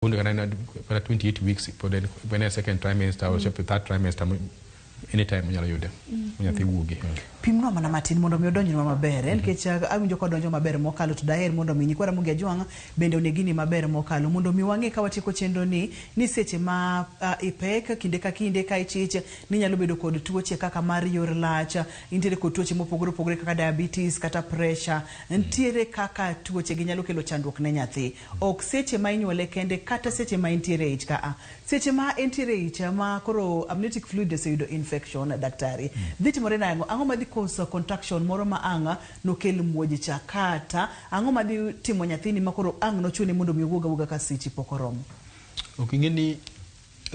28 weeks when a second trimester or third trimester anytime nyalo yude nyathi wuogi pimno mana matin mondo mi odonjnwa maber nikech awinjo ko donjo maber mokalo to daher mondo mi nyikwara mugi ajwang bende onegini maber mokalo mondo mi wang'e ka watieko chenro ni seche ma ipek kinde ka ichich ni nyalo bedo kod tuoche kaka mar yor lach, intiere kod tuoche mopogore kaka diabetes kata pressure, ntiere kaka tuoche gi nyalo kelo chandruok ne nyathi ok seche ma inyuole kende kata seche ma intiere ich ka seche ma intiere ich ma koro amniotic fluid oseyudo infection daktari dhiti morena yango ang'o madhi cause contraction moro ma anga no kel muoji cha kata ang'o madhi timo nyathini makoro ang no chune mondo mi wuoga ka sichi pokoromo okingeni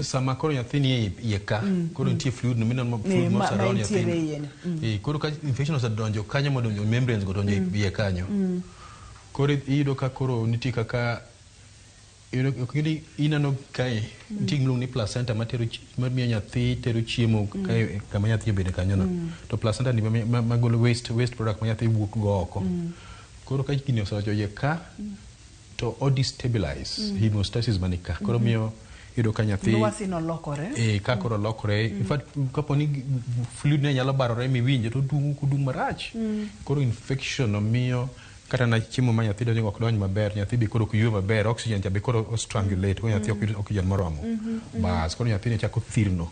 sama koro nyathini yeka koro nitie fluid no minano fluid mo surround nyathini koro ka infection osedonjo kanyo mondo membranes go donjo iye kanyo koro iyudo ka koro nitie kaka okingeni inano kae nitie gimluongo ni placenta mamiyo nyathi tero chiemo kama nyathi obede kanyono to placenta ni magolo waste product ma nyathi wuok go oko koro ka gini osewacho iye ka to odestabilize hemostasis manika koro miyo yudo ka nyathi lwasino lokore ka koro lokore in fact kaponi fluid ne nyalo barore miwinje to dung marach koro infection omiyo kata na chiemo ma nyathi donjo ok donj maber nyathi bi koro ok ywe maber oxygen be koro strangulate ko nyathi ok oxygen moromo bas koro nyathi ne chako thirno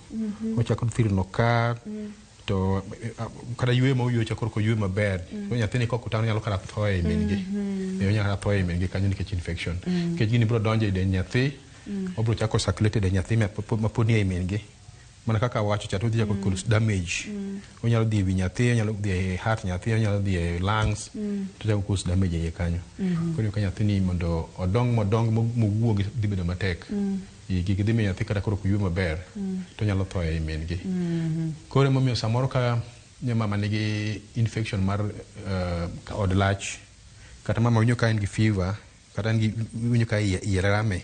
ka to kada ywe mo ywe chako ko ywe maber ko nyathi ne kok utano nyalo kara thoe mingi nyalo thoe mingi kanyo nikech infection kech gini bro donjo ide nyathi obro chako circulate de nyathi ma poni e mingi mana kaka wacho cha to dhi chako cause damage onyalo dhi wi nyathi onyalo dhi heart nyathi onyalo dhi lungs to chako cause damage e kanyo koro ka nyathi ni mondo odong mowuogi dhi bedo matek gigi dhi miyo nyathi kata koro kuywe maber to nyalo tho e min gi koro momiyo samoro ka mama nigi infection mar od lach kata mama winjo ka en gi fever kata winjo ka iye rame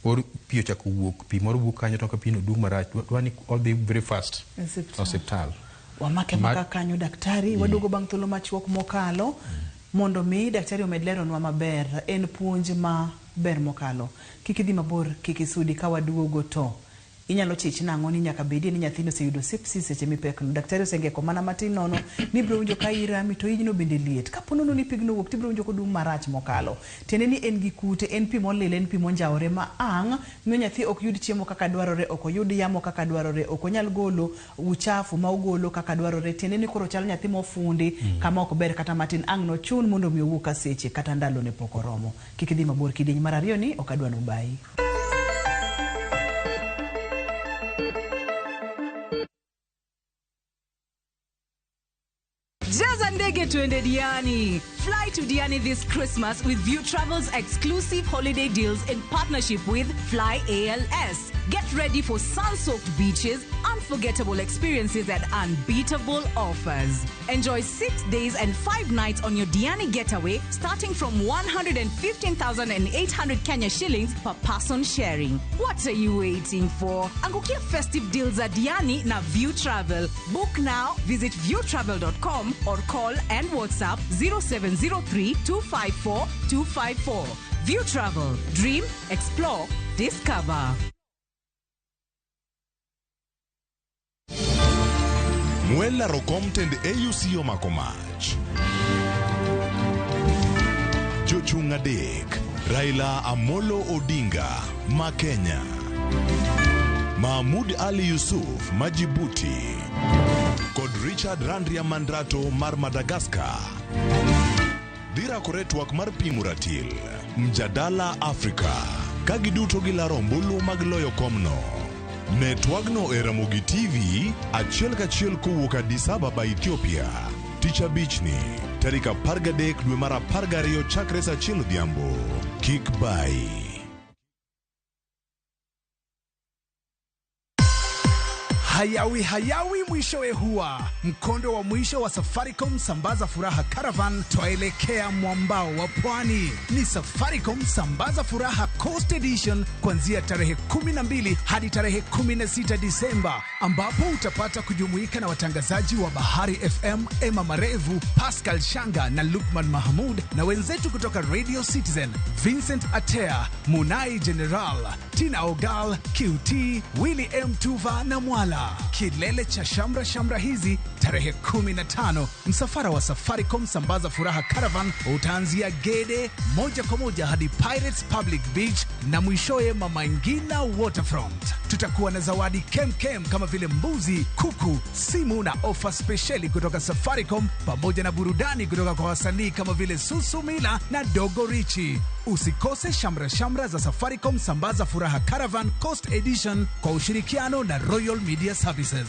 or pio chako wuok pi moro wuok kanyo to ka pino dung marach dwani all the very fast hospital wamake maka kanyo daktari wadugo bang thuolo machuok mokalo mondo mi daktari omed leronwa maber en puonj ma ber mokalo kik idhi mabor kik isudi ka waduogo to inyalo chich nang'o ni nyaka bedi ni nyathino oseyudo sepsis seche mipekno daktari osengeko mana matin nono ni biro winjo ka irami to ijno bende liet ka ponono ni pigno wuok tibiro winjo kodum marach mokalo tiende ni en gi kute en pi molil en pi monjawore ma ang' miyo nyathi ok yud chiemo kaka dwarore ok oyud yamo kaka dwarore ok onyal golo uchafu ma ogolo kaka dwarore tiende ni koro chal nyathi mofundi kama ok ber kata matin ang' no chun mondo mi owuok ka seche kata ndalo ne pok oromo kik idhi mabor kidieny mar ariyo ni ok adwa nobayi Jaza ndege tuende Diani. Fly to Diani this Christmas with View Travel's exclusive holiday deals in partnership with Fly ALS. Get ready for sun-soaked beaches, unforgettable experiences and unbeatable offers. Enjoy 6 days and 5 nights on your Diani getaway starting from 115,800 Kenya shillings per person sharing. What are you waiting for? Angukia festive deals at Diani na View Travel. Book now, visit viewtravel.com or call and WhatsApp 0703 254 254. View Travel. Dream, explore, discover. Muela rokom tend AUC Omakomach. Jochung adek, Raila Amolo Odinga, ma Kenya. Mahmoud Ali Yusuf, Majibuti. Kod Richard Randria Mandrato, mar Madagascar. Dira koretwak mar Pimuratil, Mjadala Afrika. Kagiduto gilaro mbulu magloyo komno. Netwagno Eramogi TV, achiel kachiel kowuok Addis Ababa, Ethiopia. Ticha Bichni, tarika pargadek dwe mar 12 chakre saa 1 odhiambo. Kik bai. Hayawi mwishowe huwa mkondo wa mwisho wa Safaricom Sambaza Furaha Caravan, twaelekea mwambao wa pwani. Ni Safaricom Sambaza Furaha Coast Edition kuanzia tarehe 12 hadi tarehe 16 Disemba, ambapo utapata kujumuika na watangazaji wa Bahari FM, Emma Marevu, Pascal Shanga na Lukman Mahmud, na wenzetu kutoka Radio Citizen, Vincent Atea, Munai General, Tina Ogal, QT, Willy M. Tuva na Mwala. Kilele cha shamra hizi tarehe 15. Msafara wa Safaricom Sambaza Furaha Caravan utaanzia Gede moja kwa moja hadi Pirates Public Beach na mwishowe Mama Ngina Waterfront. Tutakuwa na zawadi kem kama vile mbuzi, kuku, simu na ofa speciali kutoka Safaricom, pamoja na burudani kutoka kwa wasanii kama vile Susumila na Dogo Richi. Usikose shamra za Safaricom Sambaza Furaha Caravan Coast Edition kwa ushirikiano na Royal Media Services.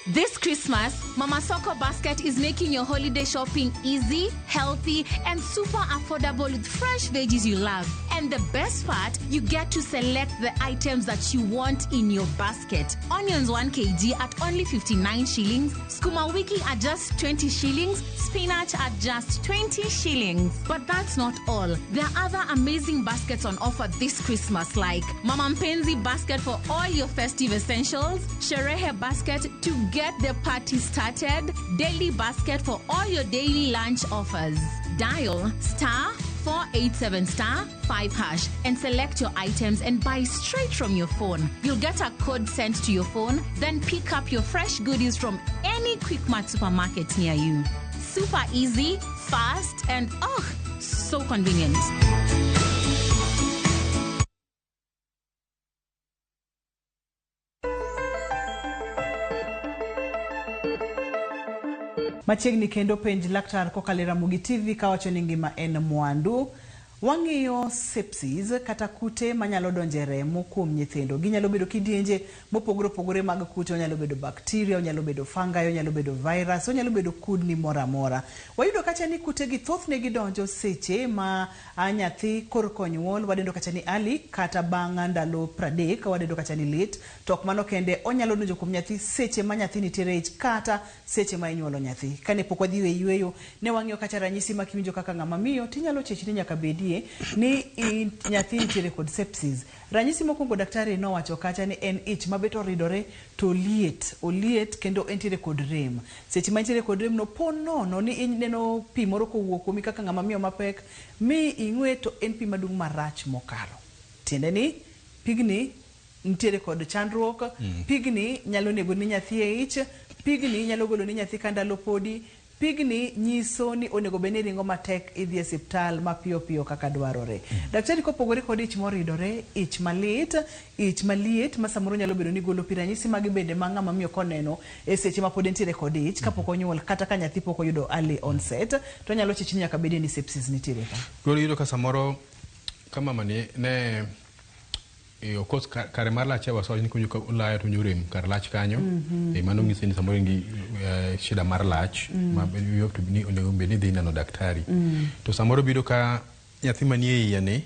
This Christmas, Mama Soko Basket is making your holiday shopping easy, healthy, and super affordable with fresh veggies you love. And the best part, you get to select the items that you want in your basket. Onions 1 kg at only 59 shillings, Skuma Wiki at just 20 shillings, spinach at just 20 shillings. But that's not all. There are other amazing baskets on offer this Christmas, like Mama Mpenzi basket for all your festive essentials, Sherehe basket to get the party started, daily basket for all your daily lunch offers. Dial *487*5# and select your items and buy straight from your phone. You'll get a code sent to your phone, then pick up your fresh goodies from any Quickmart supermarket near you. Super easy, fast, and so convenient. Machiegni kendo penj laktar kokalera Mugi TV kawacho ni ngima en mwandu. Wang'iyo sepsis kata kute manyalo donje remo kuom nyithindo. Ginyalo bedo kidienje mopogore mag kute, onyalo bedo bakteria, onyalo bedo fungi, onyalo bedo virus, onyalo bedo kudni mora mora. Wayudo kacha ni kute gi thothne gidonjo seche ma nyathi korko nyuol, wadendo kacha ni early kata bang' ndalo 30, wadendo kacha ni late. Tok mano kende onyalo donjo kuom nyathi seche ma nyathi nitiere ich kata seche ma inyuolo nyathi. Kane pok wadhi yweyo ne wang'iyo kacha ranyisi ma kiwinjo kaka ng'ama miyo tinyalo chechni nyaka bedie ni nyathi nitiere kod sepsis. Ranyisi mokwongo daktari nowacho kacha ni en ich mabet oridore to oliet kendo entiere kod rem. Seche ma entiere kod rem no ponono ni ineno pi moro kowuok kuomi kaka ng'ama miyo mapek mi ing'we to en pi madung' marach mokalo. Tiende ni pigni nitiere kod chandruok, pigni nyalo nego ni nyathi e ich, pigni nyalo golo ni nyathi kandalo podi, pigni nyiso ni onego beni ringo matek idhi e siptal mapiyo kaka dwarore. Daktari kopogore kod ich moridore, ich maliet ma samoro nyalo bedo ni golo pi, ranyisi magi bende ma ng'ama miyo koneno e seche ma pod entiere kod ich kapok onyuol kata ka nyathi pok oyudo early onset, to nyalo chechni nyaka bedi ni sepsis nitiere ka. Goro yudo ka samoro kama mani ne okos kare mar lach waso ni kunyo ulaya to nyurem kar lach kanyo mano ngisi ni samoro ngi shida mar lach ma you have to be onego beni dhi neno daktari. To samoro bido ka nyathi manie iye ne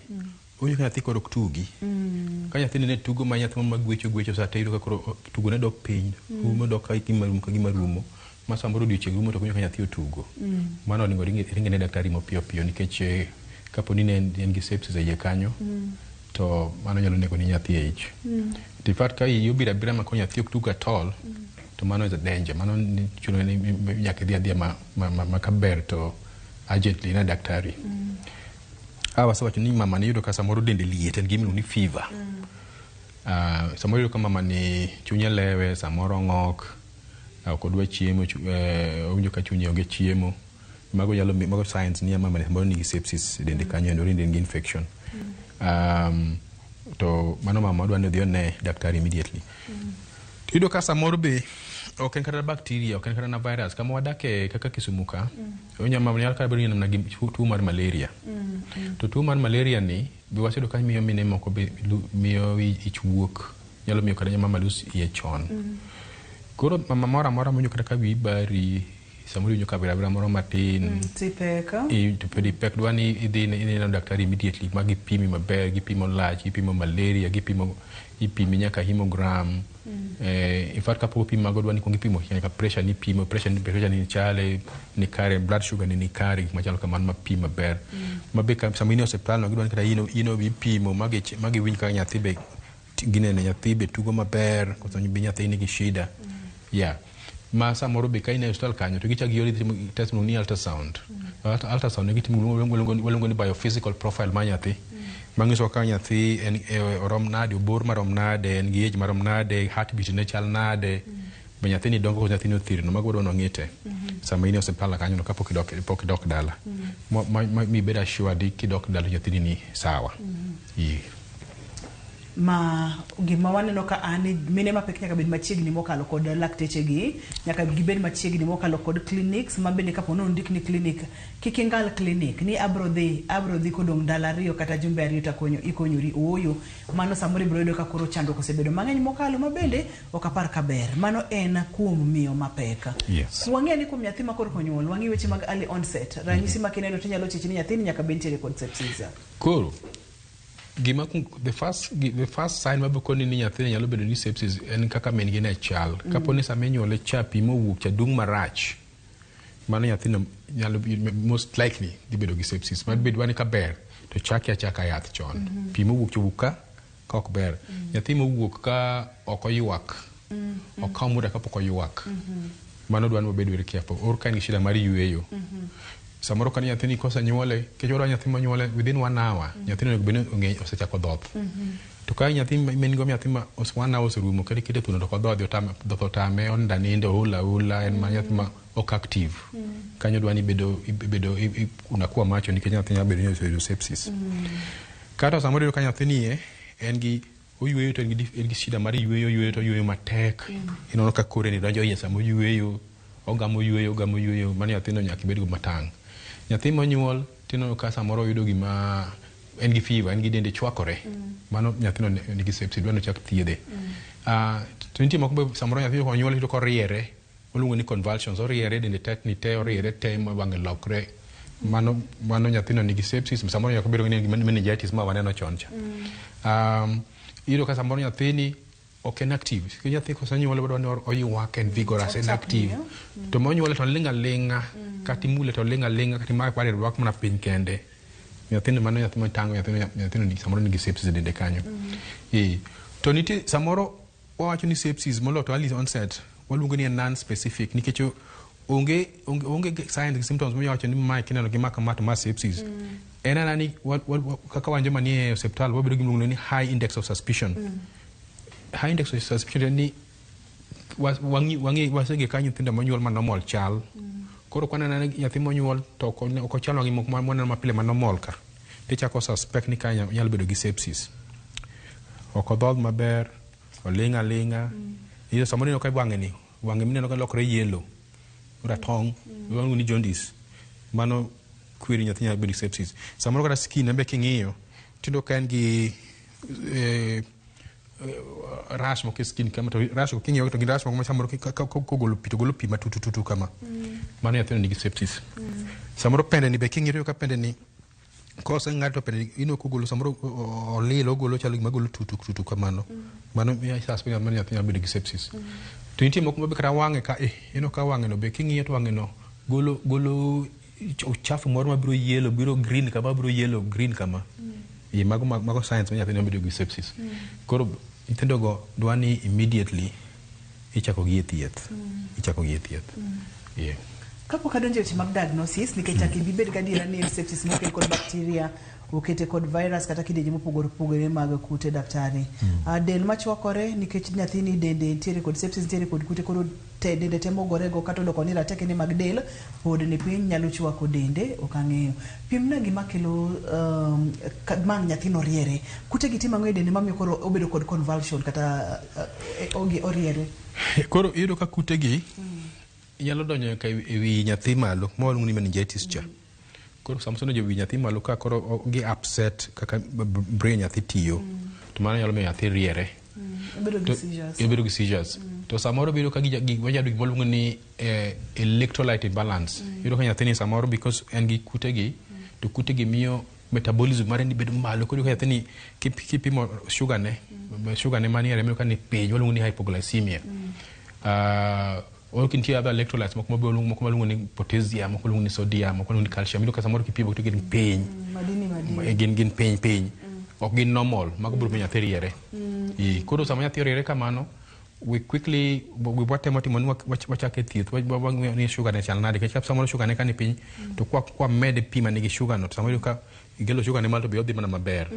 onyo ka nyathi koro tugi ka nyathi ne tugo ma nyathi ma gwecho sa te ka koro tugo ne dok piny umo dok ka gima rumo ma samoro diochieng rumo to kunyo ka nyathi otugo. Mano onego ringe ne daktari mapiyo nikech kapo ni ne en gi sepsis e iye kanyo to mano nyalo nego ni nyathi e ich. In fact ka yubira ma ko nyathi ok tuga tol to mano is a danger. Mano chuno ni nyaka dhia ma kaber to urgently na daktari. Awa sawacho ni mama ni yudo ka samoro dende liet en gimi ni fever. Samoro yudo ka mama ni chunye lewe, samoro ng'ok, kodwa chiemo, onjo ka chunye onge chiemo. Mago signs ni mama ni samoro ni sepsis dende kanyo endo rinde ngi infection. To mano mama dwa ne dhione daktari immediately. Tido ka samoro be ok en kata bacteria, ok en kata na virus, kama wadake kaka Kisumu ka onya mama nyal ka beri na tuo mar malaria. To tuo mar malaria ni bi wasedo ka miyo mine moko be miyo ich wuok, nyalo miyo kada mama lus iye chon. Koro mama mora monyo kata ka wi bari samoro winjo kabira moro matin tipeka to pedi pek dwani idhi ne daktari immediately ma gipimi maber, gipimo lach, gipimo malaria, ipimi nyaka hemogram. In fact kapok pimi mago dwani kongipimo nyaka pressure ni pimo, pressure ni chale, ni kare, blood sugar ni kare, gik machalo kamano ma pimo maber. Mabe sama in e osiptal no gidwani kata ino ipimo magi winj ka nyathi be ginene nyathi be tugo maber, koso be nyathi nigi shida. Ma samoro be ka in e osiptal kanyo to gichak yori test ni ultrasound. Ultrasound gitimo waluongo ni biophysical profile ma nyathi. Mangiso ka nyathi en orom nade, bor marom nade, en gi age marom nade, heartbeat ne chal nade, be nyathi ni dongo, nyathi ni othirno, mago dwano ng'ite. Sama in e osiptal kanyo no kapok idok dala. Mi bed assured kidok dala nyathi ni sawa. Ma gima waneno ka mine mapek nyaka bed machiegni mokalo kod lakteche gi, nyaka gibed machiegni mokalo kod clinics, ma bende kapo nono ndik ni clinic, kik ingal clinic ni abro dhi kodong dala riyo kata jumbe ariyo takonyo ikonyori oyo, mano samoro ibro yudo ka koro chandruok osebedo mang'eny mokalo, ma bende ok apar ka ber. Mano en kuom miyo mapek. Wang'e ni kuom nyathi ma koro konyuol, wang'e weche mag early onset, ranyisi ma kineno tinyalo chichi ni nyathini nyaka bed tiere kod sepsis. Koro the first sign mabukoni ni nyathi nyalo bedo ni sepsis en kaka min gi ne chal. Kapo ni sama inyuole cha pimo wuok cha dung marach, mano nyathino nyalo most likely dhi bedo gi sepsis. Ma bed wani ka ber to chaki achaka yath chon. Pimo wuok cha wuka ka ok ber. Nyathi mowuok ka ok oywak, ok kaw muda kapok oywak, mano dwani wabedo very careful. Or ka en gi shida mar yueyo. Samoro kan nyathini kosa nyuole, kechoro nyathi ma nyuole within 1 hour, nyathino nego bene ong'e osechako dhoth. To ka nyathi men go nyathi ma 1 hour oserumo, kata kite thuno to kodhodhi dhoth otame, onda ninde hula en ma nyathi ma ok active. Kanyo dwani bedo unakuwa macho nikech nyathi nyalo bedo ni sepsis. Kata samoro ka nyathini en gi oyueyo to en gi shida mar yueyo to yueyo matek. Inono ka kore ni donjo iye samo yueyo, ogamo yueyo, mano nyathino nyaka bed go matang'. Nyathi monyuol tino ka samoro yudo gima en gi fever, en gi dende chwakore, mano nyathino nigi sepsis, dwano chak thiedhe. To nitie moko be samoro nyathi konyuol yudo koriere, oluongo ni convulsions, oriere dende tetni te, oriere te ma wang'e lokre, mano nyathino nigi sepsis. Samoro nyaka bedo ni meningitis ma waneno chon cha. Yudo ka samoro nyathini ok en active. Nyathi kosanyuole bodwa ni oywak, en vigorous, en active. To monyuole to linga kati mule to linga kati ma pare rwak mana piny kende. Nyathino mano nyathi matango, nyathino ni samoro nigi sepsis dende kanyo. To nitie samoro wawacho ni sepsis molo to early onset waluongo ni non specific, nikech onge signs and symptoms wawacho ni mae kineno gi maka mato ma sepsis. En anani kaka wanje manie osiptal wabedo gi luongo ni high index of suspicion. High index of suspicion ni wangi wasenge kanyo nyithindo monyuol ma normal chal. Koro kwana nyathi monyuol to ok chal wangi moko mwana mapile ma normal ka, tichako suspect ni kanyo nyalo bedo gi sepsis. Ok odhodh maber, olinga. Iyo samoro no ka wang'e mineno ka lokore yellow, ratong, wangu ni jaundice. Mano kwiri nyathi nyalo bedo gi sepsis. Samoro kata skin embe king'iyo tindo ka en gi rash moko skin kama, to rash ko kinyo to rash moko samoro kogolo pi matututu kama, mano nyathino nigi sepsis. Samoro pende ni be kinyo ka pende ni kosa ng'ato pende ino kogolo samoro olilo ogolo chalo gima golo tutu kamano, mano ya suspect mano nyathino bedo gi sepsis. To nitie moko be kata wang'e ka ino ka wang'e no be kinyo to wang'e no golo uchafu moro mabiro yellow, biro green kama, biro yellow green kama. Mago science ma nyathino bedo gi sepsis. Koro nyithindo go dwani immediately ichako gi thieth. Kapok adonjo weche mag diagnosis, nikech chaki bibed gadiera ni sepsis mokel kod bacteria, okete kod virus kata kideje mopogore opogore mag kute daktari. Del machwakore nikech nyathini dende ntiere kod sepsis, ntiere kod kute, koro dende temo gorego kata odoko ni rateke ne mag del pod ni piny nyalo chwako dende, ok ang'eyo. Pimna gima kelo mang nyathino riere. Kute gi timang'o e dende mamiyo koro obedo kod convulsion kata oriere. Koro iyudo ka kute gi nyalo donjo ka ewi nyathi malo, ma waluongo ni meningitis cha. Koro samsono jo wi nyathi malo ka koro gi upset kaka brain nyathi tiyo, to mano nyalo miyo nyathi riere. Obedo gi seizures. to samoro biro ka gig wajadu gibolungo ni electrolyte imbalance biro ka nyathini samoro because en gi kutegi to kutegi miyo metabolism mare ni bedo malo ko ka nyathini kipimo sugar ne mani remo ka ni piny walungo ni hypoglycemia or kinti other electrolytes moko malungo ni potassium moko malungo ni sodium moko malungo ni calcium biro ka samoro kipimo to gin piny gin piny ok gin normal mago biro miyo nyathi riere koro sama nyathi riere kamano we watemo timo ni wachake thieth ni sugar ne chal nade kech samoro sugar ne kani piny to kwa med pima nigi sugar no samoro ka igelo sugar ne mal to be odhi mana maber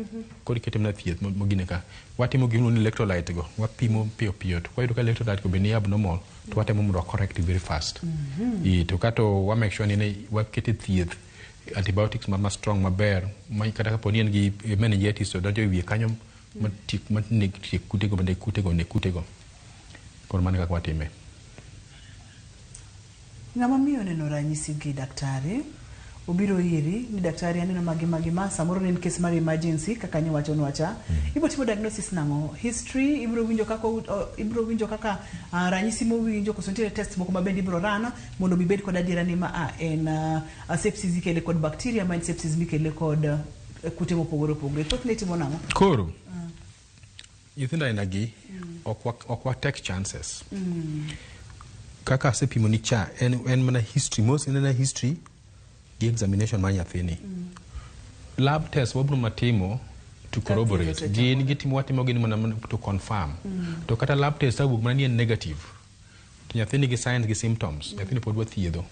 koro ikete mana thieth mogine ka watimo gino ni electrolyte go wapimo piyo to kwa yudo ka electrolyte go be ni abnormal to watemo mondo correct very fast to kato wa make sure ni wakete thieth antibiotics ma strong maber kata kapo ni en gi meningitis to donjo wiye kanyo matik kutego por mane kaka watime. Ng'ama miyo neno ranyisi gi daktari obiro iri ni daktari aneno magi ma samoro ni case mar emergency kaka nyo wacha ibo timo diagnosis nango history ibro winjo kaka ranyisi mo winjo ko sontiere test moko mabendi ibro rana mondo bibed kod adiera ni ma en sepsis ikele kod bacteria ma sepsis mikele kod kute mopogore to ne timo nango koro yithinda inagi okwa take chances kaka sepimo ni cha en mana history most in a history the examination man yathini lab test wabro matimo to corroborate gin gitimo watimo gin mana to confirm to kata lab test abu mana ni negative to yathini gi signs gi symptoms yathini pod wathiedho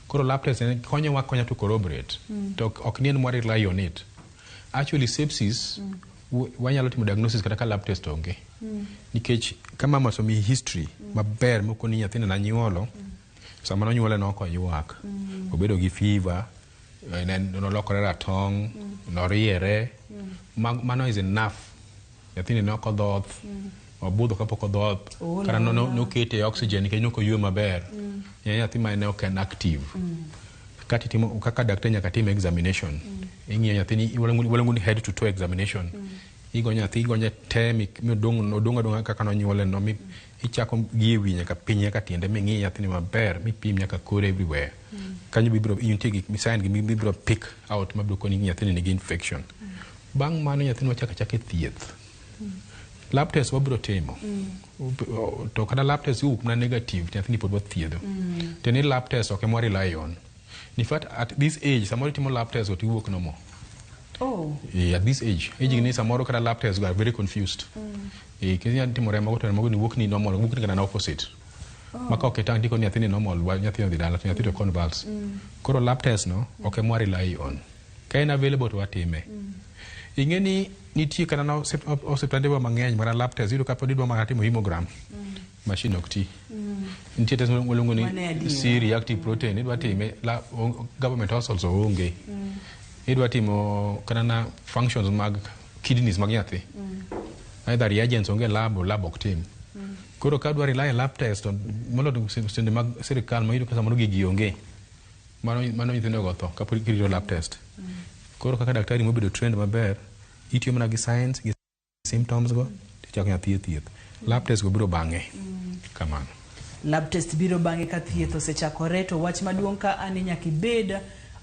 koro lab test konyo to corroborate to ok ni mwari rely on it actually sepsis wanyalo timo diagnosis kata ka lab test onge nikech kama masomi history maber moko ni nyathina na nyuolo sama no nyuole no ko ywak obedo gi fever no lokore ratong no riere mano is enough nyathini no ko dhoth obudho kapoko dhoth kana no kete oxygen nikech no ko ywe maber nyathi ma ne ok active kati timo kaka daktari nyaka tim examination ing'iyo nyathini walangu ni head to toe examination igonya temi odonga kaka no nyuole no mi ichako gi wi nyaka piny nyaka tiende ming'i nyathini maber mipim nyaka kore everywhere kanyo bibro intie gi sign gi bibro pick out mabro koni nyathini nigi infection bang mano nyathini wachaka thieth lab test wabro timo to kada lab test uk na negative nyathini pod wathiedho to ni lab test ok emori lion in fact at this age samoro timo lab test oti wuok no mo at this age ni samoro kada lab test are very confused kenya timo remo to remo ni wuok ni normal wuok ni kana opposite maka oketang diko ni nyathini normal nyathini dhi dala nyathini to convulse koro lab test no ok emori lion kain available to watime ingeni nitie kana na osiptande wa mang'eny mara lab test yudo kapo didwa mana timo hemogram machine ok ti nitie test molungo ni C-reactive protein idwa time government hospitals onge idwa timo kana na functions mag kidneys mag nyathi either reagents onge lab ok tim koro ka dwa rely lab test molo sende mag sirikal ma yudo ka samoro gigi onge mano nyithindo go tho kapo kirito lab test koro kaka daktari mobedo trained maber itiyo mana gi signs gi symptoms go tichako nyathi thieth lab test go biro bang'e kamano lab test biro bang'e ka thieth osechakore to wach maduong' ka ani nyaka ibed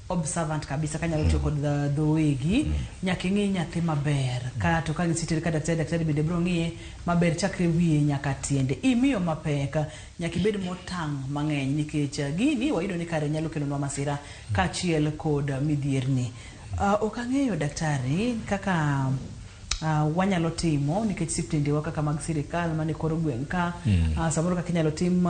observant kabisa kanyalo tiyo kod dhowegi nyaka ing'i nyathi maber ka to ka gisitere ka daktari bende biro ng'iye maber chakre wiye nyaka tiende imiyo mapek nyaka ibed motang' mang'eny nikech gini wayudo ni kare nyalo kelonwa masira kaachiel kod midhierni ok ang'eyo daktari kaka wanyalo timo nikech siptendewa kaka mag sirikal mane koro gweng' ka samoro kaka inyalo tim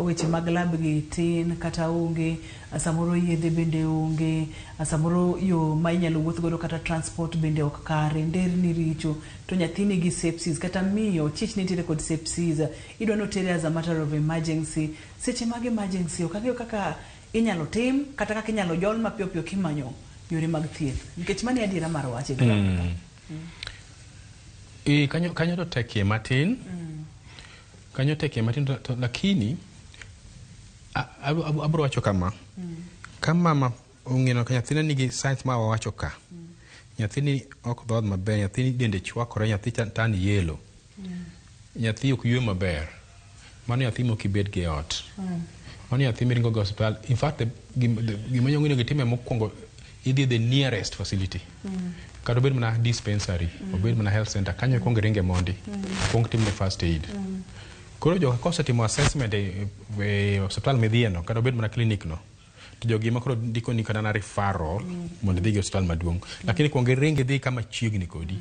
weche mag lab gi tin kata onge samoro yedhe bende onge samoro yo ma inyalo wuoth godo kata transport bende ok kare nderni richo to nyathini gi sepsis kata miyo chich nitiere kod sepsis idwa notere as a matter of emergency seche mag emergency ok ang'eyo kaka inyalo tim kata kaka inyalo jol mapiyo piyo kimanyo yore mag thieth nikech mani adiera mar wache kanyo to tekie matin to lakini abro wacho kama mama ong'eno ka nyathina nigi signs ma wawacho ka nyathini ok dhodh maber nyathini dende chwakore nyathi tan yelo nyathi ok ywe maber mano nyathi mokibed gi ot. Mano nyathi miringo go hospital. In fact, gima nyong'ino gitime mokwongo idhi the nearest facility. Kata obed mana dispensary, obed mana health center, kanyo kwongo ringe mondi, kwongo timne first aid. Koro joka kosetimo assessment e hospital midhieno, kata obed mana clinic no, to jogi ma koro ndiko ni kana na referral mondo idhi gi hospital maduong'. Lakini kwongo iringe dhi kama chiegni kodi,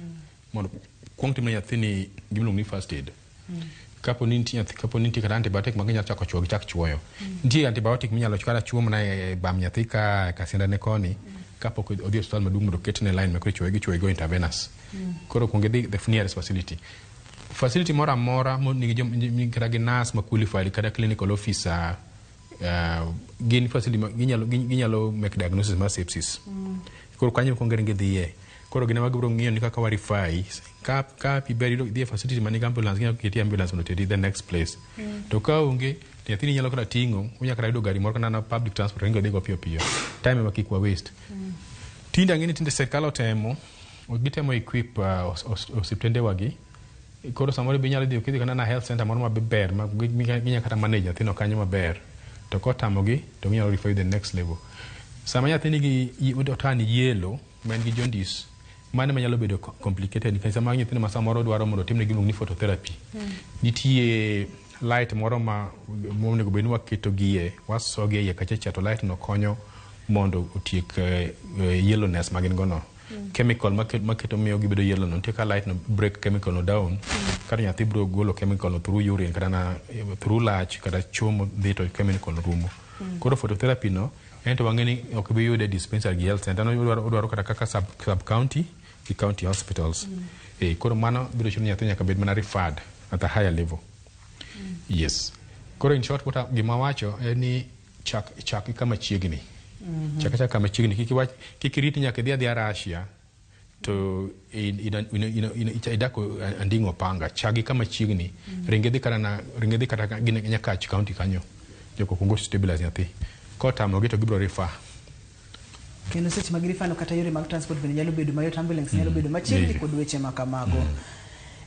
mondo kwongo timne nyathini gimiluongo ni first aid. Kapo ni nitie kata antibiotic ma ginyalo chako chuogi chak chuoyo. Nitie antibiotic minyalo kata chuo mana e bam nyathi ka sindane koni, kapok odhi hospital maduong' mondo ketne line ma koro chuoyo go intravenous. Koro kwongo dhi the nearest facility. Facility moro amora nigi kata gi nurse ma qualified kata clinical officer, gin facility ginyalo make diagnosis mar sepsis. Koro kanyo kwongo ringe dhiye. Koro gine magibro ng'iyo ni kaka warify ka piberi dhie facility manigi ambulance ginyalo keti ambulance mondo teri the next place. To ka onge nyathini nyalo kata ting'o, unyalo kata yudo gari moro kana na public transport ringo dhigo piyo piyo. Time ema kik wa waste. Tinde ang'eni tinde serikal gitemo equip osiptende wagi. Koro samoro binyalo dhi okidhi kana na health center moro maber ma ginya kata manage nyathino kanyo maber. To kotamogi to ginyalo refer the next level. Sama nyathini gi otani yellow man gi jaundice, mane manyalo bedo complicated nikech sama nyithindo ma samoro dwaro mondo timne gimoro ni phototherapy. Nitie light moro ma monego bed ni waketo gie, wasogie iye kacha to light no konyo mondo otiek yellowness ma gin gono. Chemical maketo miyo gibedo yellow no, nitie ka light no break chemical no down, kata nyathi biro golo chemical no through urine kata through lach kata chomo dhi to chemical no rumo. Koro phototherapy no ento wangeni ok bi yude dispensary gi health center no udwaro kata kaka sub county ki county hospitals. Koro mano biro chuno nyathi nyaka bed mana referred at a higher level. Yes. Koro in short what gima wacho ni chak kama chiegni. Chak kama chiegni kikiriti nyaka dhi Russia to idako andingo panga chagi kama chiegni ringe dhi kata nyaka county kanyo joko kungo stabilize nyathi. Kotamo gito gibro refer. Kendo seche mag refer no kata yore mag transport bende nyalo bedo mayot, ambulance nyalo bedo machiegni kod weche makamago.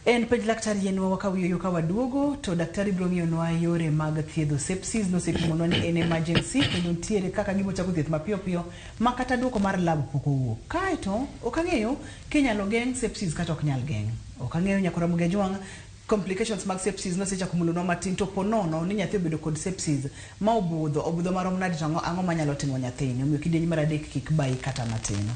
En pej daktari yenwa wakawiyo ka waduogo to daktari biro ng'iyonwa yore mag thiedho sepsis nosepimonwa ni en emergency kendo ntiere kaka gibo chako thieth mapiyo piyo ma kata duoko mar lab pok owuok. Kaeto ok ang'eyo kinyalo geng' sepsis kata ok nyal geng'. Ok ang'eyo nyakora Mugejwang' complications mag sepsis nosechako mulonwa matin to ponono ni nyathi obedo kod sepsis ma obudho marom nadi to ang'o manyalo timo nyathini. Omiyo kidienje mar adek kik bayi kata matin.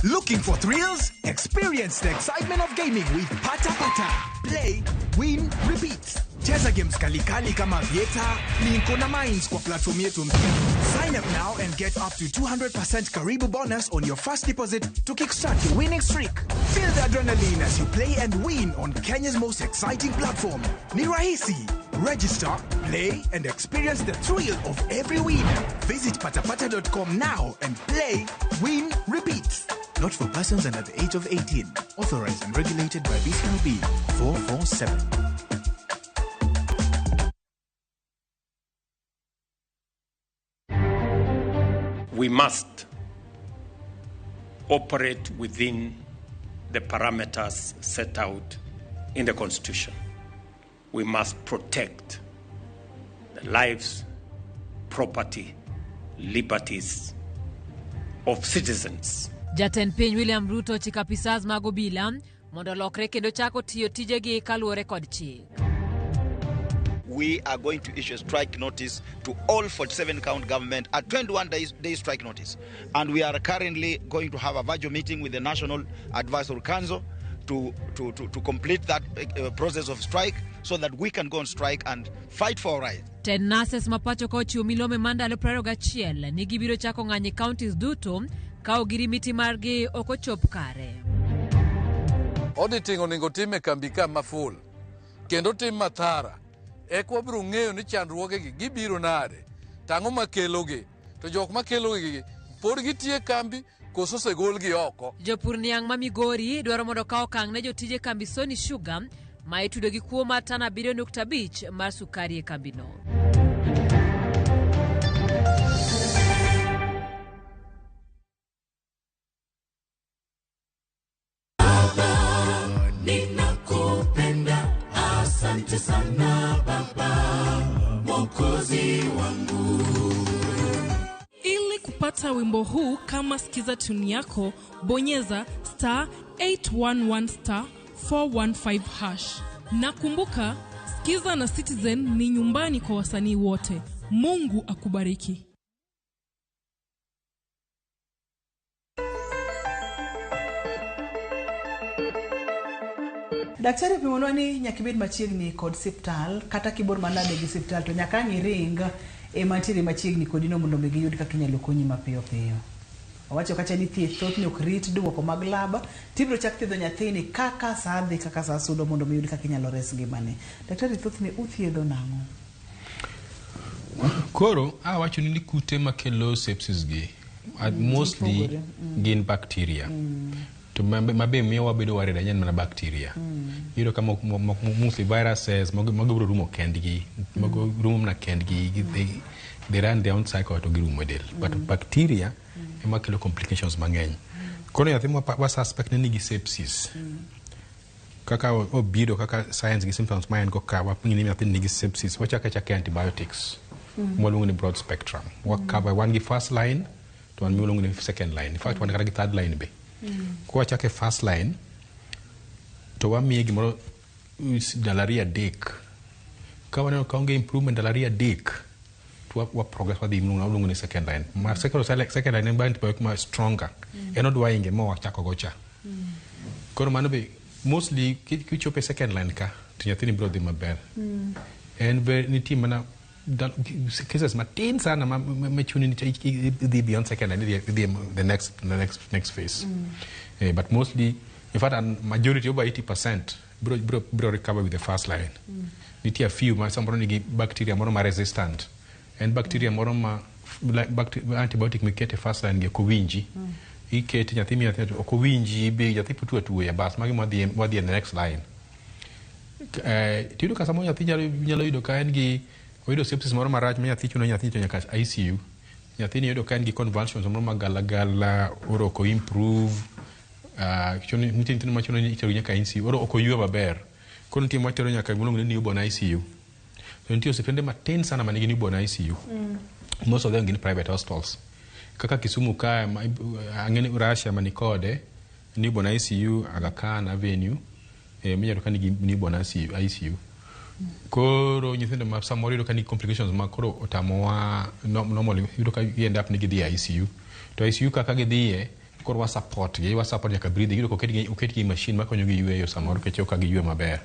Looking for thrills? Experience the excitement of gaming with Pata Pata. Play, win, repeat. Cheza games kali kama Vieta, Linko na Mines kwa platform yetu mpya. Sign up now and get up to 200% Karibu bonus on your first deposit to kickstart your winning streak. Feel the adrenaline as you play and win on Kenya's most exciting platform. Ni rahisi. Register, play, and experience the thrill of every win. Visit patapata.com now and play, win, repeat. Not for persons under the age of 18. Authorized and regulated by BCLB 447. We must operate within the parameters set out in the Constitution. We must protect the lives, property, liberties of citizens. Jatend piny William Ruto chikapisas mago bila mondo lokre kendo chako tiyo tijegi kaluwore kod chik. We are going to issue a strike notice to all 47 county government at 21 day strike notice. And we are currently going to have a virtual meeting with the National Advisory Council to complete that process of strike so that we can go on strike and fight for our rights. Ten nurses mapacho ko chiwo milome mandalo 21 ni gibiro chako ng'anyo counties duto ka ogirimiti margi ok ochop kare. Auditing onego time kambi ka maful kendo tim mathara ekwa biro ng'eyo ni chandruogegi gibiro nade, tang'o makelogi, to jok makelogi pod gitie kambi koso segolgi oko. Jopur niang' ma Migori dwaro mondo kaw okang' ne jotije kambi Sony Sugar ma itudo gi kuo mar tana 7.5 mar sukari e kambino. Asante sana Baba Mwokozi wangu. Ili kupata wimbo huu kama sikiza tuni yako, bonyeza *811 *415#. Na kumbuka, Skiza na Citizen ni nyumbani kwa wasanii wote. Mungu akubariki. Daktari pimonwani nyakibed machiegni kod siptal kata kibor manade gi siptal to nyaka ngiring mantiri machiegni kodino mondo mi giyud kaka inyalo konyi mapiyo piyo. Owacho kacha ni thieth thoth ni ok rit duoko mag laba, tibro chak thiedho nyathini kaka saa dhi kaka saa sudo mondo mi yud kaka inyalo res ngimane. Daktari thoth ni uthiedho nang'o? Koro awacho ni kute makelo sepsis gi mostly gin bacteria. To mabe miyo wabedo worried ahinya mana bacteria. Yudo kama mostly viruses mago biro rumo kendgi, mago rumo na kendgi, they run their own cycle to girumo del. But bacteria ema kelo complications mang'eny. Koro nyathi wa suspect ni nigi sepsis. Kaka obiro kaka science gi symptoms maen go ka wapingini nyathi nigi sepsis, wachaka chaka antibiotics. Mwalungu ni broad spectrum. Wakaba one gi first line to one mwalungu ni second line. In fact one kara gi third line be. Kwa chake first line to wamiye gimoro dalaria dek. Kawa kaunge improvement dalaria dek to wa progress wa di mlungu ni second line. Ma second line ba antibiotic ma stronger. Eno dwa inge mo wachako gocha. Kono mano be mostly kichope second line ka tinyathini bro di maber. And very ni team mana cases matin sana machuni the beyond second and the next phase. But mostly, in fact, a majority over 80% bro recover with the first line. Niti a few some bacteria more resistant and bacteria more antibiotic mikete first line ge kowinji. Ikete nyathimi okowinji be yathipu tu ya bas magi mo the next line. Tidu kasamo nyathi nyalo yudo ka en gi oido sepsis moro marach ma nyathi chuno nyathi to nyaka ICU. Nyathini yudo ka en gi convulsions moro magala oro ko improve chuno nitin machuno ni itero nyaka ICU oro oko yua maber. Kono timo tero nyaka gulungu ni newborn ICU. To nitio sipende matin sana manigi newborn ICU. Most of them in private hospitals. Kaka Kisumu ka angeni Russia manikode newborn ICU Aga Khan Avenue minyalo ka nigi newborn ICU. Koro nyithindo ma samoro yudo ka ni complications ma koro otamowa normally yudo ka end up nigi dhi ICU. To ICU kaka gidhiye koro wa support nyaka breathe yudo ko oketgi machine makonyo gi yweyo samoro kecho ka gi ywe maber.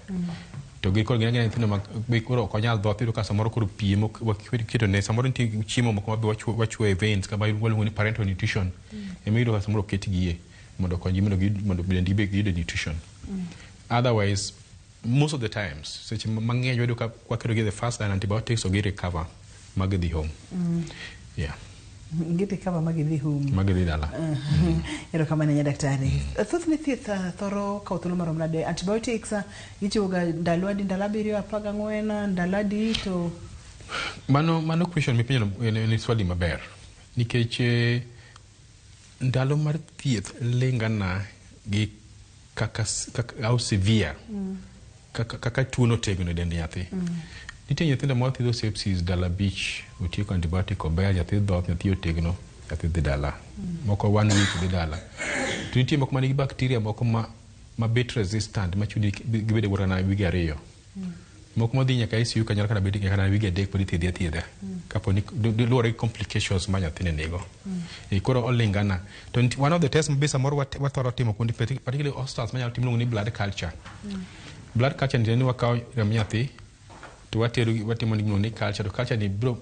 To gi koro gina nyithindo ma koro ok onyal dhoth yudo ka samoro koro piem keto ne samoro nitie chiemo moko mabe wachwe veins kama waluongo ni parental nutrition. Yudo ka samoro ketgi mondo konyi mondo bende giyudo nutrition. Otherwise, most of the times, such mang'eny yudo ka waketo gi the first line antibiotics or gi recover magidhi home. Yeah. Giti kama magidhi home. Magidhi dala. Ero kama nenya daktari. Thoth ni thieth thoro ka uthulo marom nade antibiotics ichiwoga ndalo adi ndalo 7 14 ndalo adi to mano question mipenjo ni swali maber. Nikech ndalo mar thieth lingana gi kaka au severe. Kaka tuno tegno dend nyathi. Nitie nyithindo ma thiedho sepsis dala beach otiyo ko antibiotic ober nyathi dhoth nyathi otegno nyathi dhi dala. Moko 1 week dhi dala. To nitie moko manigi bacteria moko ma bit resistant ma chudi gibede wora na wigi 2. Moko modhi nyaka ICU kanyal kana bedi kana wigi 3 podi thiedha. Kapo ni luore complications ma nyathi nego. Koro olingana. To one of the tests mbisa moro wathoro timo kundi particularly hospitals manyalo timo ni blood culture. Blood culture ni wakaw rem nyathi to watimo ni culture. To culture ni biro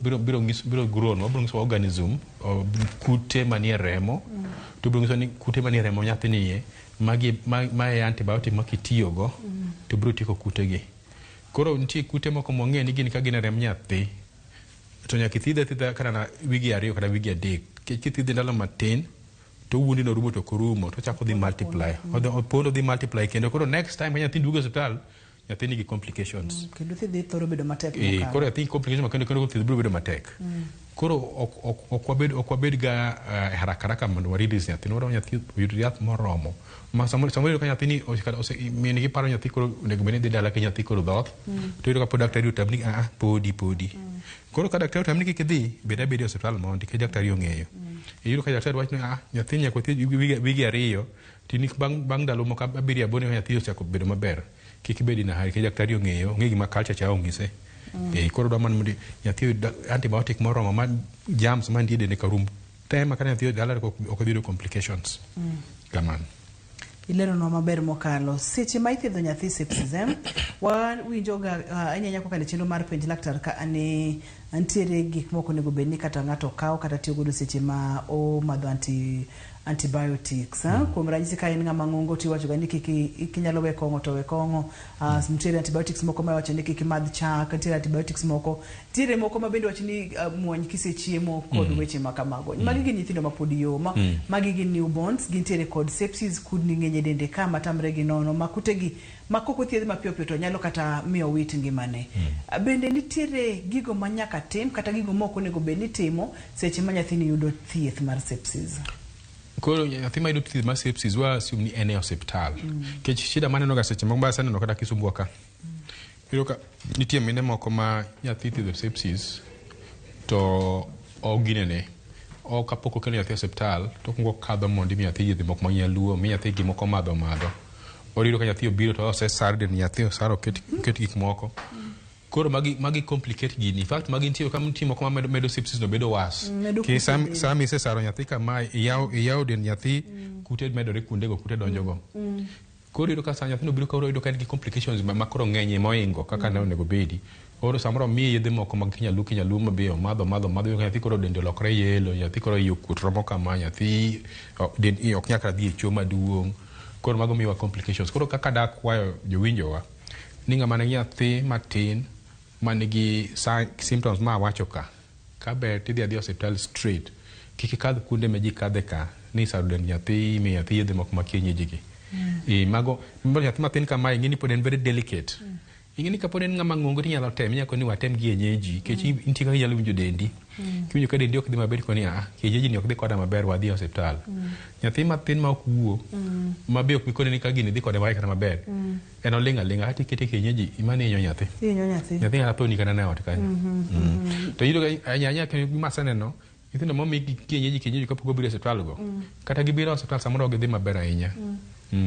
grown wabiro ngiso organism kute manie remo. To biro ngiso ni kute manie remo nyathi niye magi antibiotic makitiyogo to biro tiko kutegi. Koro nitie kute moko mong'e ni gin ka gin rem nyathi to nyaka thidha kana na wigi 2 kana wigi 3. Kithidhi ndalo matin to wundi no rumo to korumo to chako dhi multiply. Opondo dhi multiply kendo koro next time nyathi duogo hospital nyathi nigi complications. Kendo thiedhi thoro bedo matek koro nyathi complications ma kendo thiedhi biro bedo matek. Koro ok wabed ga haraka mondo waridis nyathi. Nyathi oyud yath moromo. Samoro ka nyathini min gi paro nyathi koro onego bed ni dhi dala ka nyathi koro dhoth, to yudo ka pod daktari otamni podi. Koro ka daktari otamni kik idhi, bed abedi e osiptal mondo nikech daktari ong'eyo. Iyudo ka daktari wacho ni nyathi nyaka thiedh wigi 2, tini bang' ndalo moko 7-8 ka nyathi osechako bedo maber, kik ibedi na hari, nikech daktari ong'eyo gima culture cha ong'ise. Koro dwa mondo nyathi oyud antibiotic moromo ma germs mantie dende ka rum te ma ka nyathi dala ok odhi yudo complications. Kamano. Ileronwa maber mokalo. Seche ma ithiedho nyathi sepsis, wawinjoga anyanya kokalo chenro mar penj laktar ka antiere gik moko onego bed ni kata ng'ato kawo kata tiyo godo seche ma omadho antibiotics. Kuom ranyisi ka en ng'ama ng'ongo tiwacho ga ni kinyalo we kong'o to we kong'o. Nitiere antibiotics moko ma wacho ni kik imadh chak, nitiere antibiotics moko, nitiere moko ma bende wacho ni muony kisechiemo kod weche ma kamago. Magi gin nyithindo ma pod yoma, magi gin newborns, gintiere kod sepsis, kudni ng'eny dende ka matamre gi nono, makutegi makoko thiedh mapiyo piyo to nyalo kata miyo wit ngimane. Bende nitiere gigo ma nyaka tim kata gigo moko onego bed ni timo seche ma nyathini yudo thieth mar sepsis. Koro nyathi ma yudo thieth mar sepsis assume ni en e osiptal. Kech shida maneno ga seche moko basa neno kata kisumbuok ka. Iyudo ka nitie mine moko ma nyathi thiedho sepsis to oginene. Kapok okelo nyathi osiptal to kungo kadho mondo mi nyathi yedhe moko manyaluo, mi nyathi gimoko madho. Oriyudo ka nyathi obiro to osesarde nyathi osaro ket gik moko. Koro magi complicate gini. In fact magi nitie kama nitie moko ma medo sepsis no bedo was. Ke sami sesaro nyathi kama iyaw den nyathi kute medore kuondego, kute donjogo. Koro iyudo ka sa nyathi no biro koro iyudo ka nigi complications ma koro ng'eny moingo kaka ne onego bedi. Oro samoro miye yedhe moko mag kinyaluo mabeyo madho nyathi koro dende olokre yelo, nyathi koro iyo kuot romo kama, nyathi ok nyaka dhi e chuo maduong'. Koro mago miwa complications. Koro kaka dak kwayo jowinjowa ni ng'ama nigi nyathi matin manigi symptoms ma wacho ka ber tidhi adhi osiptal straight, kik ikadh kuonde ma ji kadhe ka ni saro dend nyathi, mi nyathi yedhe moko ma kienyeji gi. Mago nyathi matin kama ing'eni pod en very delicate. Ing'eni ka pod en ng'ama ng'ongo tinyalo tem, inyalo ni watem gi kienyeji, kech nitie kaka inyalo winjo dendi. Kiwinjo ka dendi ok dhi maber koni kienyeji ni ok dhi koda maber, wadhi e osiptal. Nyathi matin ma ok wuo ma be ok mikone ni ka gini dhi kode kata maber, en oling' aling'a kata ikete kienyeji imane inyo nyathi. Nyathi nyalo tho ni kana ne ot kanyo. To iyudo ka anyanya gima aseneno nyithindo momi kienyeji kapok obiro e osiptal go, kata gibiro e osiptal samoro ok gidhi maber ahinya.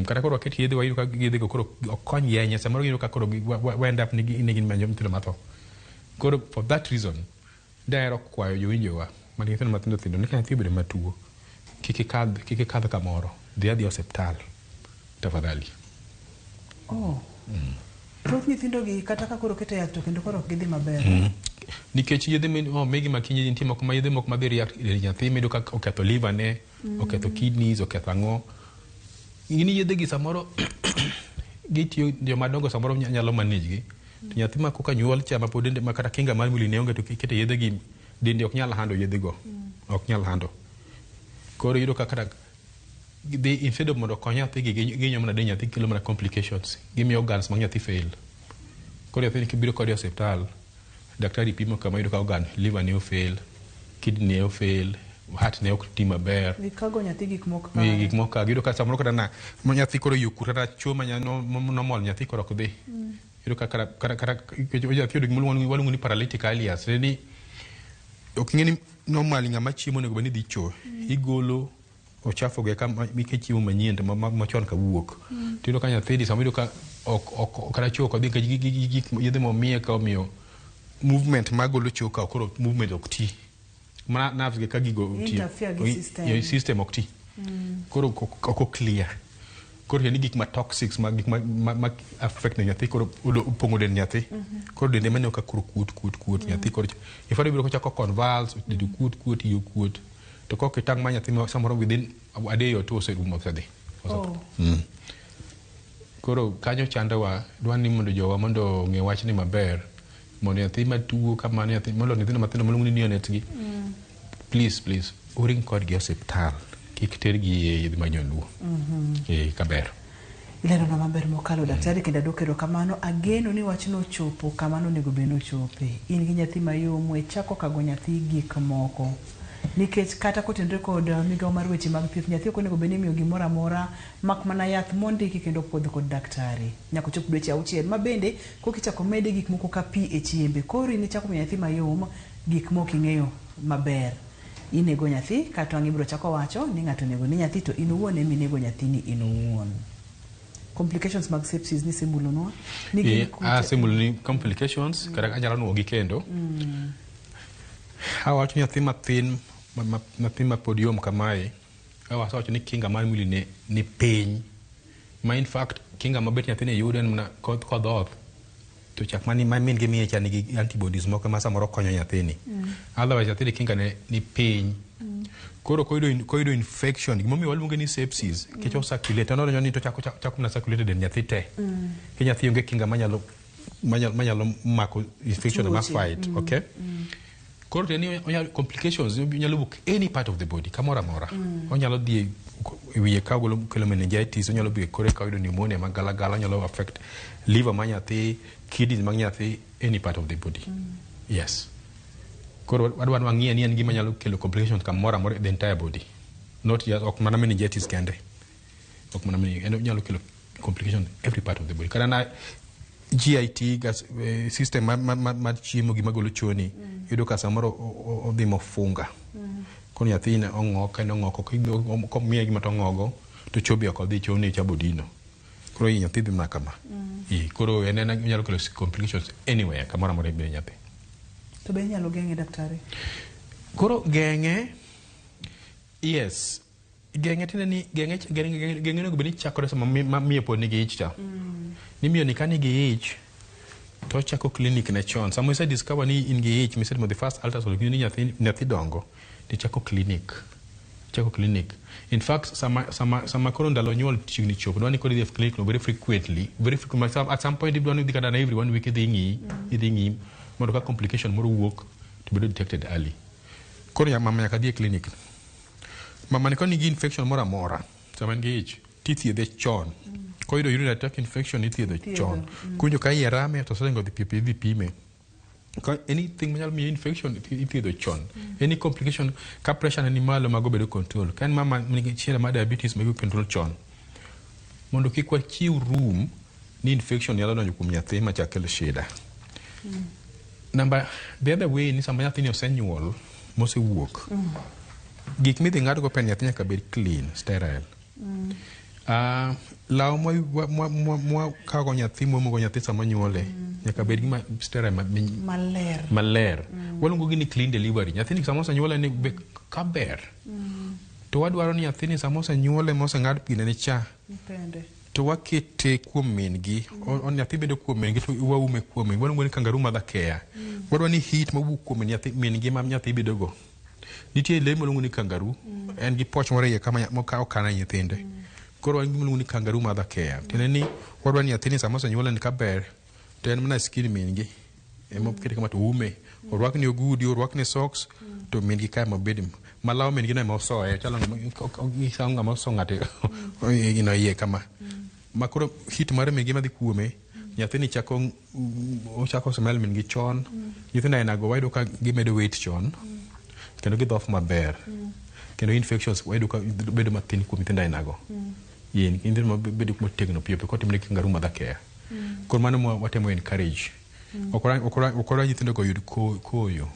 Kata koro waket yedhe wayudo ka yedhe go koro okony yenya, samoro iyudo ka koro wind up nigi manyo nyithindo matho. Koro for that reason daero kwayo jowinjowa ma nyithindo mathindo ni ka nyathi obedo matuo, kik ikadh kamoro, dhi adhi osiptal tafadhali. Thoth nyithindo gi kata ka koro kete yath to kendo koro ok gidhi maber. Nikech yedhe megi ma kienyeji nitie moko ma yedhe moko ma dhi react e nyathi miyudo ka oketho liver ne, oketho kidneys, oketho ang'o. Gini yedhe gi samoro gitiyo jomadongo samoro nyalo manage gi. To nyathi ma koka nyuol cha ma pod ma kata kinga mar mwili ne onge to kikete yedhe gi dende ok nyal hando yedhe go. Ok nyal hando. Koro iyudo ka kata instead of mondo konya nyathi gi ginyo mana de nyathi kelo mana complications. Gimiyo organs mag nyathi fail. Koro nyathi kibiro kode osiptal, daktari pimo kama iyudo ka organ liver ne fail, kidney ne fail, heart ne ok ti maber. Gikago nyathi gik moko ka iyudo ka samoro kata na nyathi koro yukur kata chuo ma normal nyathi koro ok dhi. Iyudo ka kata nyathi yudo gimoluongo ni paralytic alias, ni ok ing'eni normal ng'ama chiemo onego bed ni dhi chuo, igolo ochafu ge kama mike chiemo manyien machon ka wuok. Tiyudo ka nyathi sama iyudo ka ok kata chuo kodhi ka yedhe momiye ka omiyo movement magolo chuo ka koro movement ok ti. Mana nerves ge ka gigo ti system ok ti. Koro ok clear. Koro yani gik ma toxics ma affect nyathi koro upongo den nyathi. Koro dende manyo ka kuro kuot nyathi koro ifado biro ko chako convulse de kuot yo kuot. To ko kitang ma nyathi samoro within a day or two oserumo sadi. Koro kanyo chandawa dwani mondo jowa mondo ng'e wach ni maber, mondo nyathi matuo kama nyathi mondo nyithindo mathindo malungo ni neonates gi, please uring kod gi osiptal, kik ter gi yedhe manyoluo. Kaber. Ilero na maber mokalo daktari kendo dokero kamano ageno ni wachno chopo kamano nego beno chope. In gi nyathi mayom we chako kago nyathi gik moko. Nikech kata kotenre kod migao mar weche mag thieth nyathi ok onego beni miyo gimoro amora mak mana yath mondiki kendo puodho kod daktari nyaka chop dweche 6 ma bende kokichako mede gik moko ka pi e chiembe koro ni chako miyo nyathi mayom gik moko ing'eyo maber inego nyathi kata ang' ibro chako wacho ni ng'ato nego ni nyathi to in owuon emi nego nyathini in owuon. Complications mag sepsis ni simbulonwa ni simbulu ni complications kata anyalo nuo gi kendo awach nyathi mathin ma podium kamae awacho ni kinga mar mwili ni piny ma in fact kinga mabet nyathine yudo en mana kodhoth to chak mani ma min gi miye cha nigi antibodies moko ma samoro konyo nyathini otherwise nyathini kinga ni piny koro koyudo infection gimomiyo waluonge ni sepsis kech osaculated anoro ni to chako na circulated en nyathi te ke nyathi onge kinga manyalo mako infection ma fight okay koro teni onyalo complications nyalo book any part of the body kamora mora onyalo dhi wiye ka golo kelo meningitis onyalo bi kore ka yudo pneumonia magala nyalo affect liver ma nyathi kidneys mag nyathi any part of the body yes koro wadwan wang'ie ni en gima nyalo kelo complications kamora mora the entire body not just ok mana meningitis kende ok mana meningitis nyalo kelo complications every part of the body kana na GIT gas system ma chiemo gima golo choni yudo ka samoro odhi mofunga kono nyathina ong'oko ko miye gima to ng'ogo to chobi ok odhi choni cha bodino koro nyathi dhi mana kama koro en nyalo kelo complications anywhere kamora mora ibiro nyathi to be nyalo geng'e daktari koro geng'e yes geng'e tinde ni geng'e no beni chakore sama miye pod nigi ich cha ni miyo ni kani gi ich to chako clinic ne chon sama isa discover ni in gi ich mised mo the first ultrasound ni nyathi dongo ti chako clinic in fact sama koro ndalo nyuol chigni chopo dwani kodi the clinic no very frequently at some point dwani dikada na every 1 week idhi ngi mondo ka complication moro wuok to be detected early koro ya mama nyaka dhi clinic mama ni koni gi infection moro amora sama ngi ich tithiedhe chon koyudo urinary tract infection ithiedho chon kunyo ka iye rame to sengo dhi pime anything manyalo miyo infection ithiedho chon any complication ka pressure ni malo mago bedo control kan mama nigi chiera ma diabetes mago control chon mondo kik wachiw room ni infection nyalo donjo kuom nyathi ma chakelo shida the other way ni sama nyathini osenyuol mosewuok gik midhi ng'ado go pen nyathi nyaka bed clean sterile law mwa kago nyathi mogo nyathi sama nyuole nyaka bed gima sterile maler waluongo gi ni clean delivery nyathini sama osenyuole ni be kaber to wadwaro ni nyathini sama osenyuole moseng'ad pine ne cha to wakete kuom min gi on nyathi bedo kuom min gi to waume kuom min waluongo ni kangaroo mother care wadwaro ni heat mawuok kuom nyathi min gi ma nyathi bedo go nitie le maluongo ni kangaroo en gi poch moro iye kama okana nyithinde koro en gima luongo ni kangaroo mother care tiende ni wadwaro ni nyathini sama osenyuole ni kaber to en mana skin min gi ema okete kama to ume orwak ni ogudi orwak ni socks to min gi kae mabed malaw min gi na ma osoe chalo ng'ama oso ng'ate ino iye kama makoro hit mare min gi madhi kuome nyathini ochako smell min gi chon nyithindo ainago wayudo ka gimedo weight chon kendo gidhof maber kendo infections wayudo ka bedo mathin kuom nyithindo ainago nyithindo mabedo motegno piyo kotimne kangaroo mother care koro mano watemo encourage okora nyithindo go yud koyo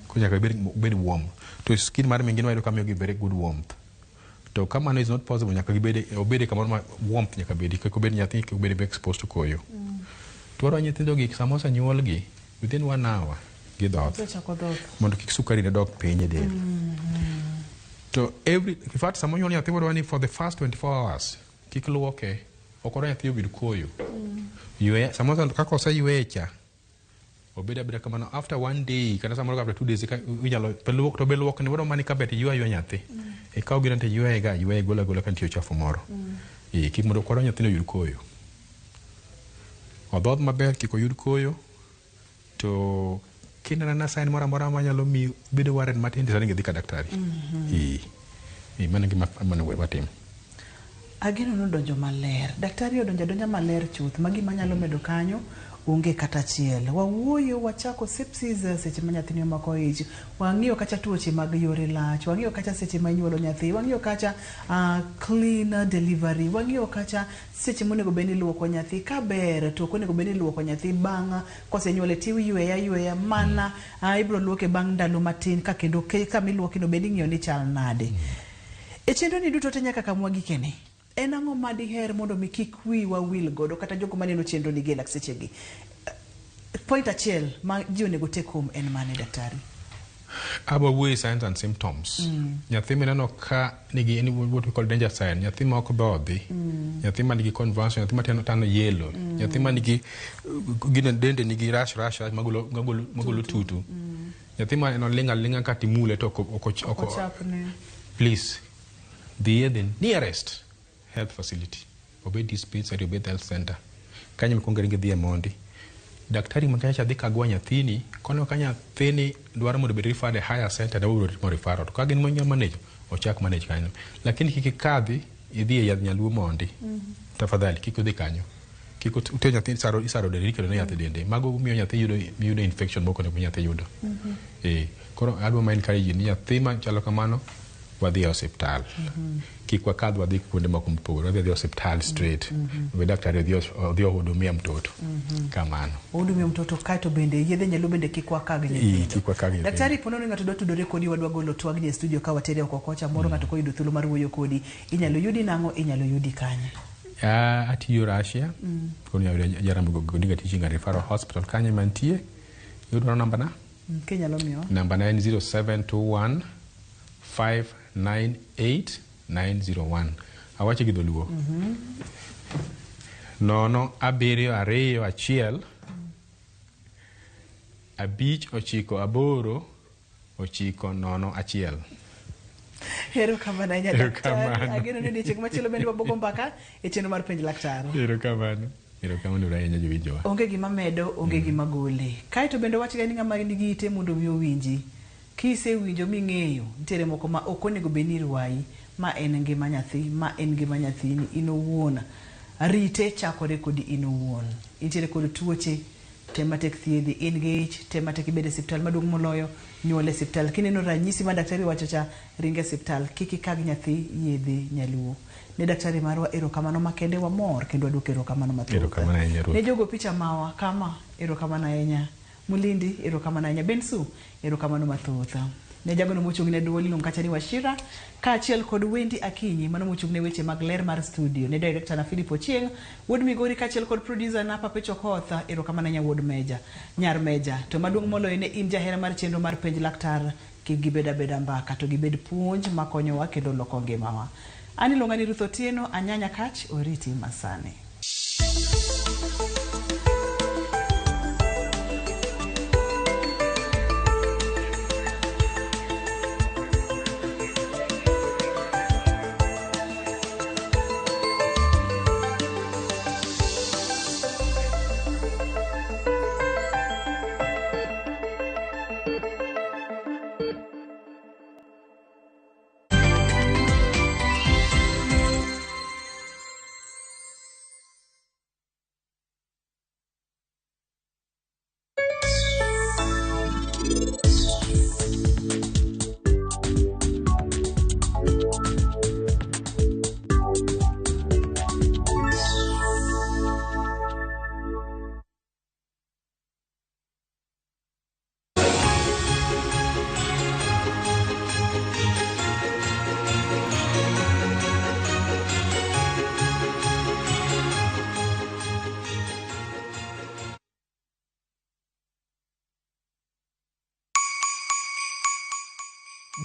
ko nyaka bed warm to skin mar min gi wayudo ka miyo gi very good warmth to kama is not possible nyaka obede kamoro ma warmth nyaka bedi kik obed nyathi kik obed exposed to koyo twaro nyithindo gi sama osanyuol gi within 1 hour gidhoth mondo kik sukari ne dog piny e del to in fact sama onyuol nyathi wadwaro ni for the first 24 hours kik luoke okoro nyathi obed koyo sama kaka oseyueye cha obed abeda kamano after 1 day kata samoro after 2 days inyalo luok to be luok ni wadwaro mani kabet ywa nyathi ikaw gina te ywaye gola kan tiyo chafu moro kik mondo okoro nyathino yud koyo odhodh maber kik oyud koyo to kinana sign mora manyalo mi bedo worried matin to dhi ka daktari mana gima watim Ageno nodonjo maler. Daktari odonjo maler chuth. Magi manyalo medo kanyo onge kata chiel. Wawuoyo wachako sepsis seche ma nyathini omako ich. Wang'iyo kacha tuoche mag yore lach. Wang'iyo kacha seche ma inyuolo nyathi. Wang'iyo kacha clean delivery. Wang'iyo kacha seche monego beni luoko nyathi kaber to konego beni luoko nyathi bang' kosenyuole tiyweya mana ibro luoke bang' ndalo matin ka kendo kamiluoki no beni ng'iyo ni chal nade. E chenro ni duto te nyaka kamwa gikene. En ang'o ma diher mondo mi kik wiwa wil godo kata jogo maneno chenro ni gelak sechegi. Point achiel ma ji onego take home en mane daktari? Abawuoyo signs and symptoms. Nyathi mineno ka nigi what we call danger sign. Nyathi ma ok dhodhi. Nyathi ma nigi convulsion. Nyathi ma tano yellow. Nyathi ma nigi gine dende nigi rash magolo tutu. Nyathi ma eno linga kati mule to Ochapne. Please, the nearest health facility. Obey dispensary, obey health center. Kanya mkongeringe dhia mondi. Daktari makacha dhika gwa nyathini, kono kanya nyathini dwara mondo be referred a higher center da uro mo referral. To kagin mwenye manage, ochak manage kanyo. Lakini kikikadhi, idhie yadh nyaluo mondi. Tafadhali, kiko dhi kanyo. Kiko ute nyathini isaro derike na yathi dende. Mago miyo nyathi yudo infection moko ne nyathi yudo. Koro adwa ma encourage ni nyathi ma chalo kamano wadhi hospital. Kikwa kadhi wadhi kuonde moko mpogore, wadhi hospital straight. Daktari odhi ohudumia mtoto. Kamano. Ohudumia mtoto kato bende yedhe nyalo bende kikwa kagi. Kikwa kagi. Daktari ponono ng'ato dwa tudore kodi wadwa golo twagni e studio ka watere oko kocha moro ng'ato koyudo thuolo mar wuoyo kodi. Inyalo yudi nang'o, inyalo yudi kanye? Atiyo Russia. Kono Jarambo Godinga Teaching and Referral Hospital kanye mantie. Yudo namba na? Kenyalo miyo. Namba 90721 598-901. Awache gi dholuo. Nono abiriyo ariyo achiel. Abich ochiko aboro ochiko nono achiel. Hero kamano nya daktari. Ageno ni dichek machielo bende waboko mbaka e chenro mar penj laktar. Hero kamano. Hero kamano ranya jowijowa. Onge gima medo, onge gima gole. Kaito bende wachga ni ng'ama nigi ite mondo mi owinji. Kise winjo ming'eyo nitiere moko ma ok onego beni rwai ma en ngima nyathi ma en ngima nyathini in owuon rite chakore kodi in owuon. Nitiere kod tuoche tema tek thiedhi in gi ich tema tek ibede hospital maduong' moloyo nyuole hospital kineno ranyisi ma daktari wacho cha ringe hospital kiki kag nyathi yedhe nyaluo. Ne daktari marwa erokamano makende wa mor kendo aduoko erokamano mathoth. Erokamano ahinya. Ne jogo picha mawa kama erokamano ahinya. Mulindi erokamano ahinya. Bensu erokamano mathoth. Ne jagono mochung'ne duol iluongo kacha ni Wachira kaachiel kod Wendi Akinyi mano mochung'ne weche mag ler mar studio. Ne director na Philip Ochieng, wuod Migori kaachiel kod producer na Papa Chokotha erokamano ahinya wuod Meja, nyar Meja. To maduong' moloyo ne in jahera mar chenro mar penj laktar kik gibeda mbaka to gibed puonj makonyowa kendo loko ngimawa. Ani luonga ni Ruth Otieno, anyanya kach oriti masane.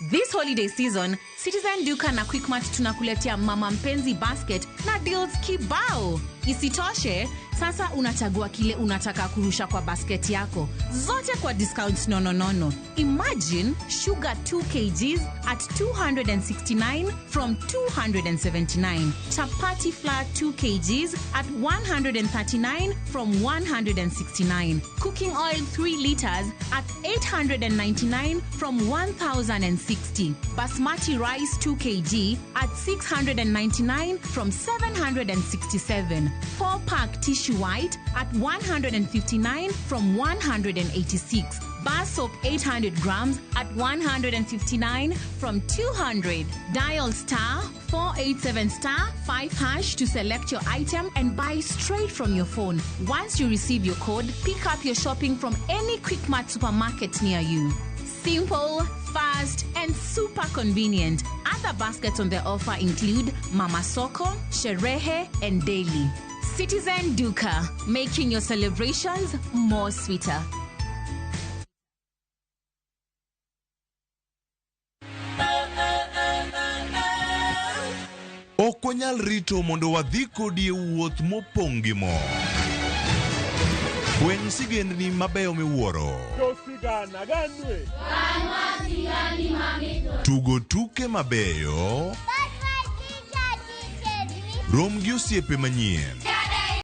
This holiday season, Citizen Duka na Quickmart tunakuletea Mama Mpenzi basket na deals kibao. Isitoshe, Sasa unachagua kile unataka kurusha kwa basket yako. Zote kwa discount nononono. Imagine sugar 2 kgs at 269 from 279. Chapati flour 2 kgs at 139 from 169. Cooking oil 3 liters at 899 from 1060. Basmati rice 2 kg at 699 from 767. 4-pack tissue white at 159 from 186. Bar soap 800 grams at 159 from 200. Dial star 487 star 5 hash to select your item and buy straight from your phone. Once you receive your code, pick up your shopping from any Quick Mart supermarket near you. Simple, fast, and super convenient. Other baskets on the offer include Mama Soko, Sherehe, and Daily. Citizen Duka, making your celebrations more sweeter. Okonyal rito mondo wadhi kodi wuoth mopongi mo. Bwen sigendni mabeyo miwuoro. Josigana ganwe. Tugo tuke mabeyo. Rom gi osiepe manyien.